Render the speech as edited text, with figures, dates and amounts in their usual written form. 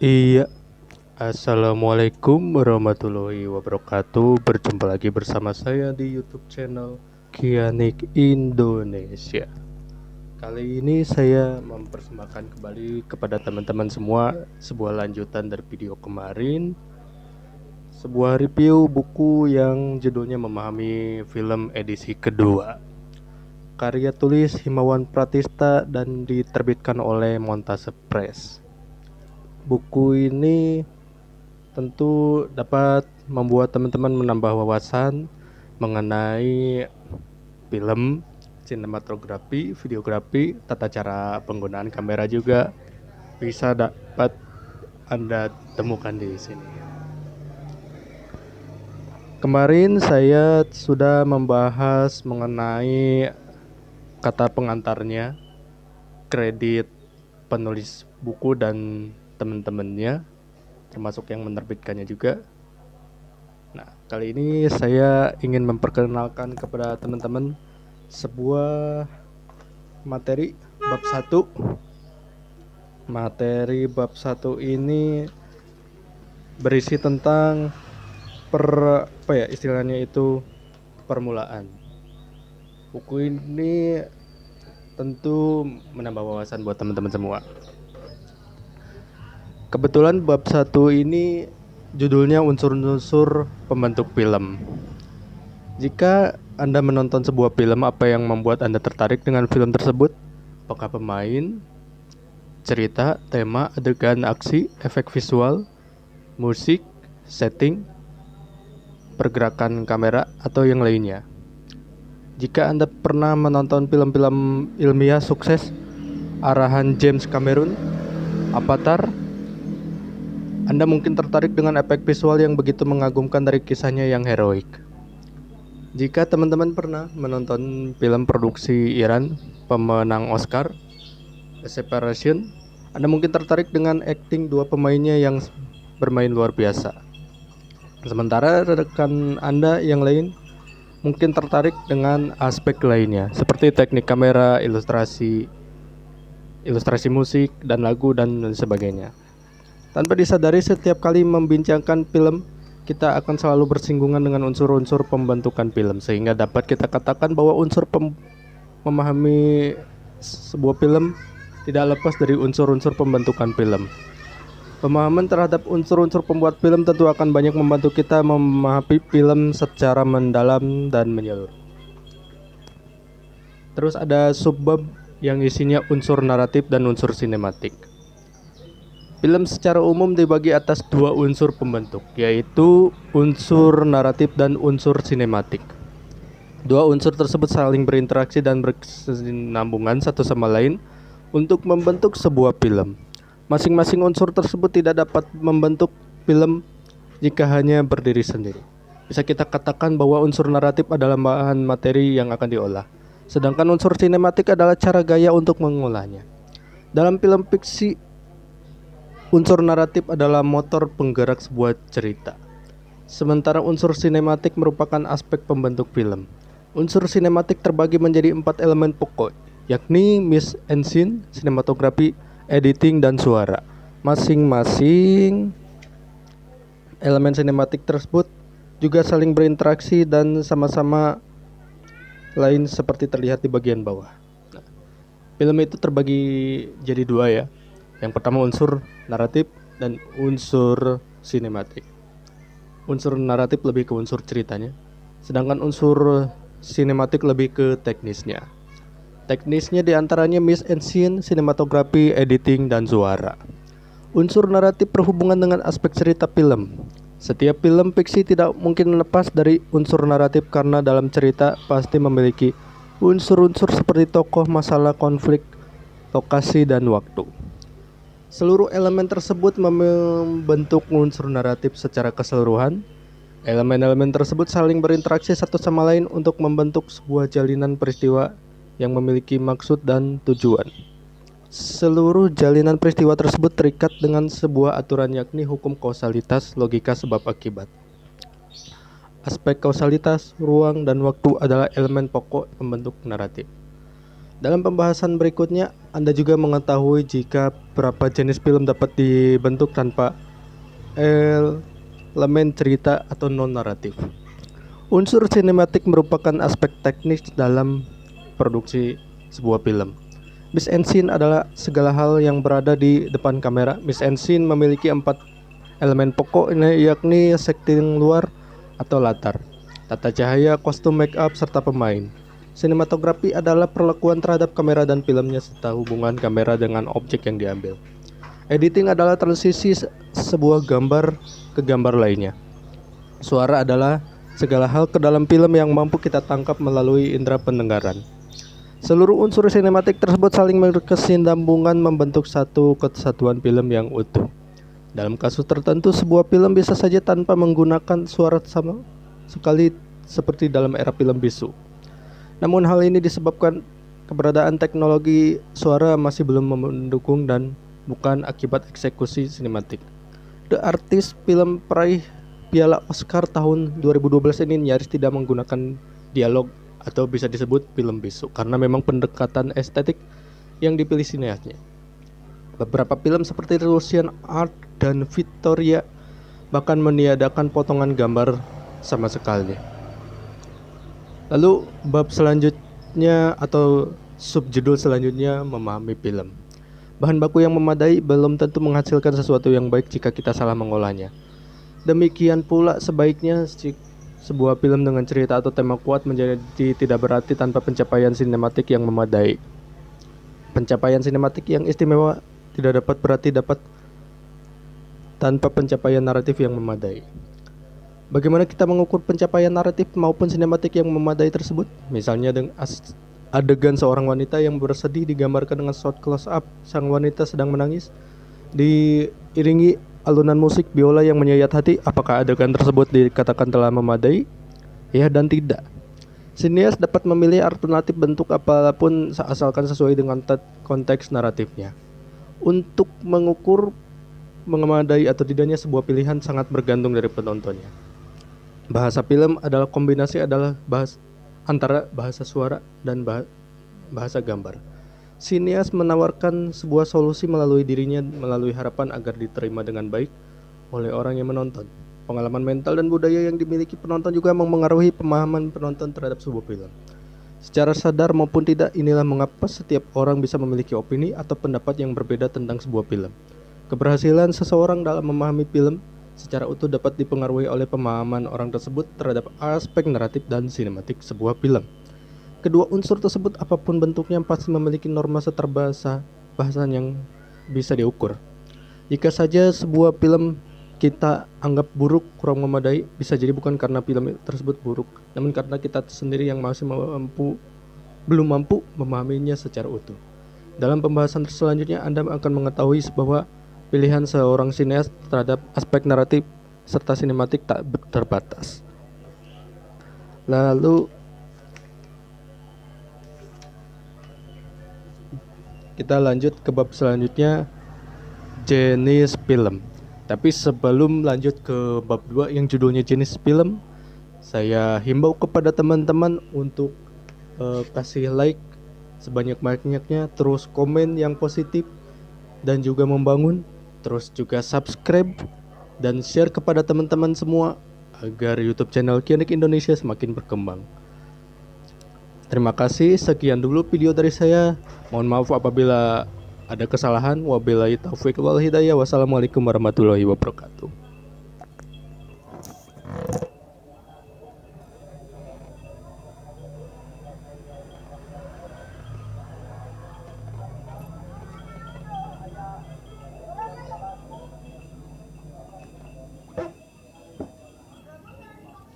Iya, assalamualaikum warahmatullahi wabarakatuh. Berjumpa lagi bersama saya di YouTube channel Kianik Indonesia. Kali ini saya mempersembahkan kembali kepada teman-teman semua sebuah lanjutan dari video kemarin, sebuah review buku yang judulnya Memahami Film edisi kedua, karya tulis Himawan Pratista dan diterbitkan oleh Montase Press. Buku ini tentu dapat membuat teman-teman menambah wawasan mengenai film, sinematografi, videografi, tata cara penggunaan kamera juga bisa dapat Anda temukan di sini. Kemarin saya sudah membahas mengenai kata pengantarnya, kredit penulis buku dan teman-temannya, termasuk yang menerbitkannya juga. Nah, kali ini saya ingin memperkenalkan kepada teman-teman sebuah materi bab 1. Materi bab 1 ini berisi tentang istilahnya itu permulaan. Buku ini tentu menambah wawasan buat teman-teman semua. Kebetulan bab 1 ini judulnya unsur-unsur pembentuk film. Jika Anda menonton sebuah film, apa yang membuat Anda tertarik dengan film tersebut? Apakah pemain, cerita, tema, adegan aksi, efek visual, musik, setting, pergerakan kamera, atau yang lainnya? Jika Anda pernah menonton film-film ilmiah sukses arahan James Cameron, Avatar, Anda mungkin tertarik dengan efek visual yang begitu mengagumkan dari kisahnya yang heroik. Jika teman-teman pernah menonton film produksi Iran, pemenang Oscar, A Separation, Anda mungkin tertarik dengan akting dua pemainnya yang bermain luar biasa. Sementara rekan Anda yang lain mungkin tertarik dengan aspek lainnya, seperti teknik kamera, ilustrasi musik, dan lagu, dan sebagainya. Tanpa disadari, setiap kali membincangkan film, kita akan selalu bersinggungan dengan unsur-unsur pembentukan film, sehingga dapat kita katakan bahwa unsur memahami sebuah film tidak lepas dari unsur-unsur pembentukan film. Pemahaman terhadap unsur-unsur pembuat film tentu akan banyak membantu kita memahami film secara mendalam dan menyeluruh. Terus ada subbab yang isinya unsur naratif dan unsur sinematik. Film secara umum dibagi atas dua unsur pembentuk, yaitu unsur naratif dan unsur sinematik. Dua unsur tersebut saling berinteraksi dan berkesinambungan satu sama lain untuk membentuk sebuah film. Masing-masing unsur tersebut tidak dapat membentuk film jika hanya berdiri sendiri. Bisa kita katakan bahwa unsur naratif adalah bahan materi yang akan diolah, sedangkan unsur sinematik adalah cara gaya untuk mengolahnya. Dalam film fiksi, unsur naratif adalah motor penggerak sebuah cerita, sementara unsur sinematik merupakan aspek pembentuk film. Unsur sinematik terbagi menjadi 4 elemen pokok, yakni mise en scene, sinematografi, editing, dan suara. Masing-masing elemen sinematik tersebut juga saling berinteraksi dan sama-sama lain seperti terlihat di bagian bawah. Film itu terbagi jadi dua ya. Yang pertama unsur naratif dan unsur sinematik. Unsur naratif lebih ke unsur ceritanya, sedangkan unsur sinematik lebih ke teknisnya. Teknisnya diantaranya mise en scene, sinematografi, editing, dan suara. Unsur naratif berhubungan dengan aspek cerita film. Setiap film fiksi tidak mungkin lepas dari unsur naratif karena dalam cerita pasti memiliki unsur-unsur seperti tokoh, masalah, konflik, lokasi, dan waktu. Seluruh elemen tersebut membentuk unsur naratif secara keseluruhan. Elemen-elemen tersebut saling berinteraksi satu sama lain untuk membentuk sebuah jalinan peristiwa yang memiliki maksud dan tujuan. Seluruh jalinan peristiwa tersebut terikat dengan sebuah aturan, yakni hukum kausalitas, logika sebab akibat. Aspek kausalitas, ruang, dan waktu adalah elemen pokok pembentuk naratif. Dalam pembahasan berikutnya, Anda juga mengetahui jika berapa jenis film dapat dibentuk tanpa elemen cerita atau non-naratif. Unsur sinematik merupakan aspek teknis dalam produksi sebuah film. Mise en scene adalah segala hal yang berada di depan kamera. Mise en scene memiliki 4 elemen pokok, yakni setting luar atau latar, tata cahaya, kostum, make up, serta pemain. Sinematografi adalah perlakuan terhadap kamera dan filmnya serta hubungan kamera dengan objek yang diambil. Editing adalah transisi sebuah gambar ke gambar lainnya. Suara adalah segala hal ke dalam film yang mampu kita tangkap melalui indera pendengaran. Seluruh unsur sinematik tersebut saling berkesinambungan membentuk satu kesatuan film yang utuh. Dalam kasus tertentu, sebuah film bisa saja tanpa menggunakan suara sama sekali seperti dalam era film bisu. Namun hal ini disebabkan keberadaan teknologi suara masih belum mendukung dan bukan akibat eksekusi sinematik. The Artist, film peraih Piala Oscar tahun 2012 ini nyaris tidak menggunakan dialog atau bisa disebut film bisu karena memang pendekatan estetik yang dipilih sineasnya. Beberapa film seperti Russian Art dan Victoria bahkan meniadakan potongan gambar sama sekali. Lalu bab selanjutnya atau subjudul selanjutnya, memahami film. Bahan baku yang memadai belum tentu menghasilkan sesuatu yang baik jika kita salah mengolahnya. Demikian pula sebaiknya sebuah film dengan cerita atau tema kuat menjadi tidak berarti tanpa pencapaian sinematik yang memadai. Pencapaian sinematik yang istimewa tidak dapat berarti dapat tanpa pencapaian naratif yang memadai. Bagaimana kita mengukur pencapaian naratif maupun sinematik yang memadai tersebut? Misalnya dengan adegan seorang wanita yang bersedih digambarkan dengan shot close up sang wanita sedang menangis diiringi alunan musik biola yang menyayat hati. Apakah adegan tersebut dikatakan telah memadai? Ya dan tidak. Sineas dapat memilih alternatif bentuk apapun asalkan sesuai dengan konteks naratifnya. Untuk mengukur memadai atau tidaknya sebuah pilihan sangat bergantung dari penontonnya. Bahasa film adalah kombinasi antara bahasa suara dan bahasa gambar. Sineas menawarkan sebuah solusi melalui dirinya, melalui harapan agar diterima dengan baik oleh orang yang menonton. Pengalaman mental dan budaya yang dimiliki penonton juga mempengaruhi pemahaman penonton terhadap sebuah film. Secara sadar maupun tidak, inilah mengapa setiap orang bisa memiliki opini atau pendapat yang berbeda tentang sebuah film. Keberhasilan seseorang dalam memahami film secara utuh dapat dipengaruhi oleh pemahaman orang tersebut terhadap aspek naratif dan sinematik sebuah film. Kedua unsur tersebut apapun bentuknya pasti memiliki norma bahasan yang bisa diukur. Jika saja sebuah film kita anggap buruk, kurang memadai, bisa jadi bukan karena film tersebut buruk, namun karena kita sendiri yang masih belum mampu memahaminya secara utuh. Dalam pembahasan selanjutnya, Anda akan mengetahui bahwa pilihan seorang sineas terhadap aspek naratif serta sinematik tak terbatas. Lalu kita lanjut ke bab selanjutnya, jenis film. Tapi sebelum lanjut ke bab 2 yang judulnya jenis film, saya himbau kepada teman-teman untuk kasih like sebanyak-banyaknya, terus komen yang positif dan juga membangun, terus juga subscribe dan share kepada teman-teman semua agar YouTube channel Kianik Indonesia semakin berkembang. Terima kasih, sekian dulu video dari saya. Mohon maaf apabila ada kesalahan. Wabillahi taufiq wal hidayah. Wassalamualaikum warahmatullahi wabarakatuh.